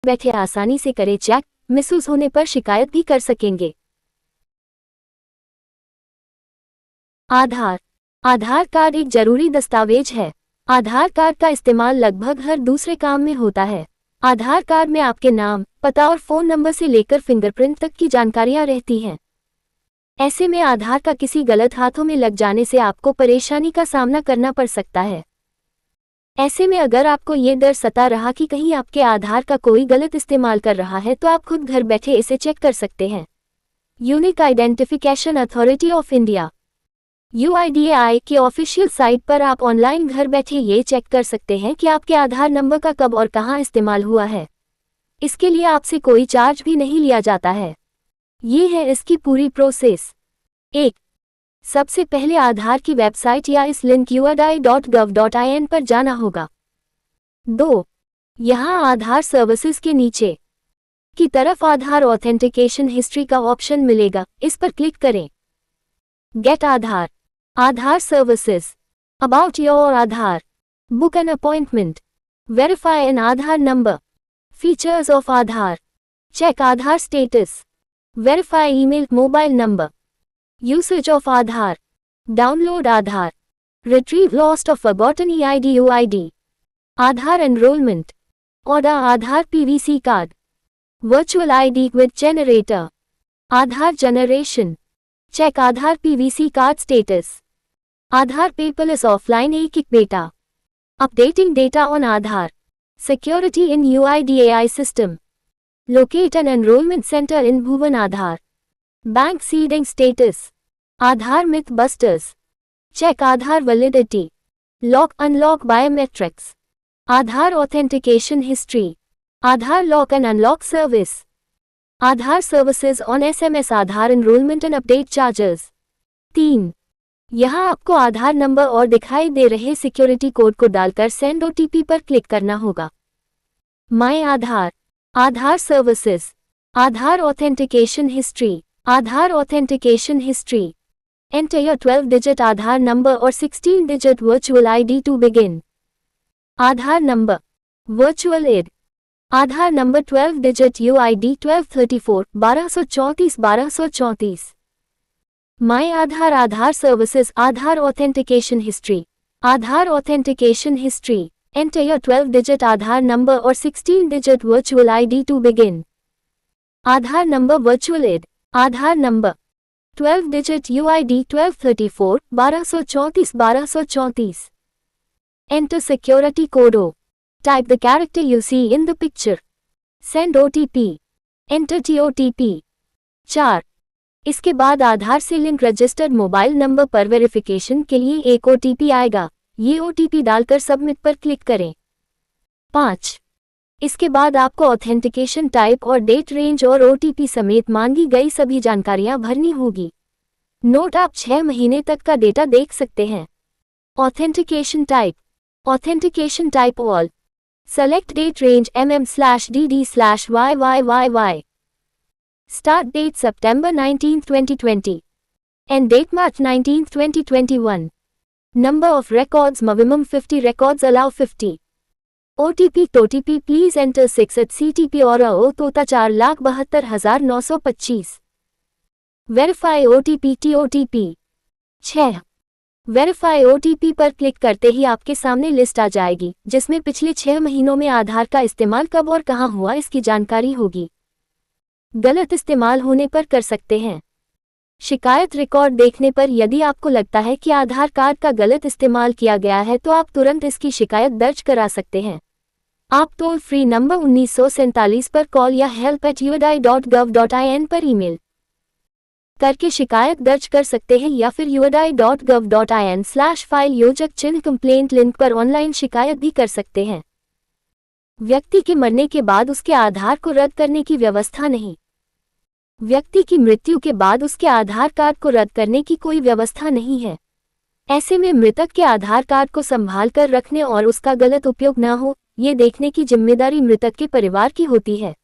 बैठे आसानी से करें चेक, मिसयूज होने पर शिकायत भी कर सकेंगे। आधार कार्ड एक जरूरी दस्तावेज है। आधार कार्ड का इस्तेमाल लगभग हर दूसरे काम में होता है। आधार कार्ड में आपके नाम, पता और फोन नंबर से लेकर फिंगरप्रिंट तक की जानकारियां रहती हैं। ऐसे में आधार का किसी गलत हाथों में लग जाने से आपको परेशानी का सामना करना पड़ सकता है। ऐसे में अगर आपको ये डर सता रहा कि कहीं आपके आधार का कोई गलत इस्तेमाल कर रहा है, तो आप खुद घर बैठे इसे चेक कर सकते हैं। Unique identification authority of India UIDAI की ऑफिशियल साइट पर आप ऑनलाइन घर बैठे ये चेक कर सकते हैं कि आपके आधार नंबर का कब और कहां इस्तेमाल हुआ है। इसके लिए आपसे कोई चार्ज भी नहीं लिया जाता है। ये है इसकी पूरी प्रोसेस। 1. सबसे पहले आधार की वेबसाइट या इस लिंक uidi.gov.in पर जाना होगा। 2. यहाँ आधार सर्विसेज के नीचे की तरफ आधार ऑथेंटिकेशन हिस्ट्री का ऑप्शन मिलेगा, इस पर क्लिक करें। Get Aadhaar services, about your Aadhaar, book an appointment, verify an Aadhaar number, features of Aadhaar, check Aadhaar status, verify email mobile number, usage of Aadhaar, download Aadhaar, retrieve lost और forgotten EID UID, Aadhaar enrolment, order Aadhaar PVC card, virtual ID with generator, Aadhaar generation, check Aadhaar PVC card status, Aadhaar paperless offline एक बेटा, updating data on Aadhaar, security in UIDAI system, locate an enrolment centre in Bhuvan Aadhaar, bank seeding status, Aadhaar myth busters, check Aadhaar validity, lock unlock biometrics, Aadhaar authentication history, Aadhaar lock and unlock service, Aadhaar services on SMS, Aadhaar enrolment and update charges. 3. यहाँ आपको आधार number और दिखाई दे रहे security code को डालकर send OTP पर click करना होगा। My Aadhaar services, Aadhaar authentication history, Aadhaar authentication history, enter your 12-digit Aadhaar number और 16-digit virtual ID to begin. Aadhaar number, virtual ID, Aadhaar number 12-digit UID 1234 1234 1234। My Aadhaar services, Aadhaar authentication history, Aadhaar authentication history, enter your 12-digit Aadhaar number और 16-digit virtual ID to begin. Aadhaar number, virtual ID, Aadhaar number, 12-digit UID 1234 1234 1234। Enter security code O. Type the character you see in the picture. Send OTP. Enter OTP. 4. इसके बाद आधार से link registered mobile number पर verification के लिए एक OTP आएगा। ये OTP डालकर सबमिट पर क्लिक करें। 5. इसके बाद आपको ऑथेंटिकेशन टाइप और डेट रेंज और OTP समेत मांगी गई सभी जानकारियां भरनी होगी। नोट, आप 6 महीने तक का डेटा देख सकते हैं। Authentication type all. Select date range MM/DD/YYYY। Start date September 19, 2020। End date March 19, 2021। Number of records minimum 50 records, allow 50। OTP please enter 6 at CTP और OTP 4,72,925। Verify OTP TOTP। 6. Verify OTP पर click करते ही आपके सामने list आ जाएगी, जिसमें पिछले 6 महीनों में आधार का इस्तेमाल कब और कहां हुआ इसकी जानकारी होगी। गलत इस्तेमाल होने पर कर सकते हैं शिकायत। रिकॉर्ड देखने पर यदि आपको लगता है कि आधार कार्ड का गलत इस्तेमाल किया गया है, तो आप तुरंत इसकी शिकायत दर्ज करा सकते हैं। आप टोल फ्री नंबर 1947 पर कॉल या help@uidi.gov.in पर ईमेल करके शिकायत दर्ज कर सकते हैं, या फिर uidi.gov.in/file योजक चिन्ह कंप्लेंट लिंक पर ऑनलाइन शिकायत भी कर सकते हैं। व्यक्ति के मरने के बाद उसके आधार को रद्द करने की व्यवस्था नहीं। व्यक्ति की मृत्यु के बाद उसके आधार कार्ड को रद्द करने की कोई व्यवस्था नहीं है। ऐसे में मृतक के आधार कार्ड को संभाल कर रखने और उसका गलत उपयोग न हो, ये देखने की जिम्मेदारी मृतक के परिवार की होती है।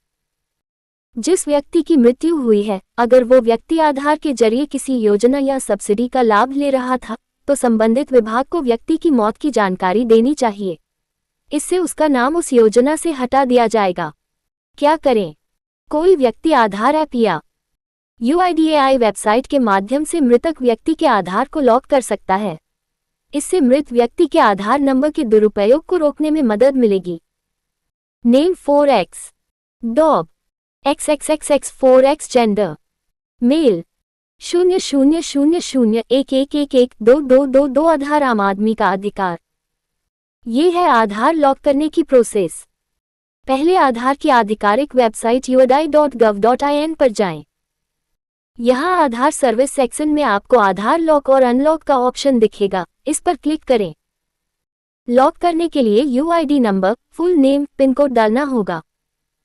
जिस व्यक्ति की मृत्यु हुई है, अगर वो व्यक्ति आधार के जरिए किसी योजना या सब्सिडी का लाभ ले रहा था, तो संबंधित विभाग को व्यक्ति की मौत की जानकारी देनी चाहिए। इससे उसका नाम उस योजना से हटा दिया जाएगा। क्या करें? कोई व्यक्ति आधार ऐप या UIDAI वेबसाइट के माध्यम से मृतक व्यक्ति के आधार को लॉक कर सकता है। इससे मृत व्यक्ति के आधार नंबर के दुरुपयोग को रोकने में मदद मिलेगी। Name 4x dog XXXX 4x gender male 000011112222 आधार आम आदमी का अधिकार। ये है आधार लॉक करने की प्रोसेस। पहले आधार की आधिकारिक वेबसाइट uidi.gov.in पर जाएं। यहाँ आधार सर्विस सेक्शन में आपको आधार लॉक और अनलॉक का ऑप्शन दिखेगा, इस पर क्लिक करें। लॉक करने के लिए UID number, full name, pin code डालना होगा।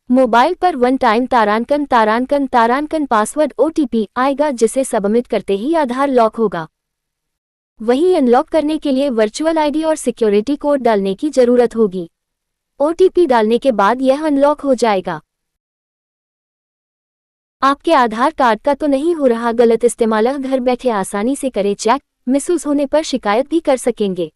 मोबाइल पर वन टाइम तारांकन पासवर्ड OTP आएगा, जिसे सबमिट करते ही आधार लॉक होगा। वहीं अनलॉक करने के लिए वर्चुअल ID और सिक्योरिटी कोड डालने की जरूरत होगी। OTP डालने के बाद यह अनलॉक हो जाएगा। आपके आधार कार्ड का तो नहीं हो रहा गलत इस्तेमाल? घर बैठे आसानी से करें चेक, मिसयूज होने पर शिकायत भी कर सकेंगे।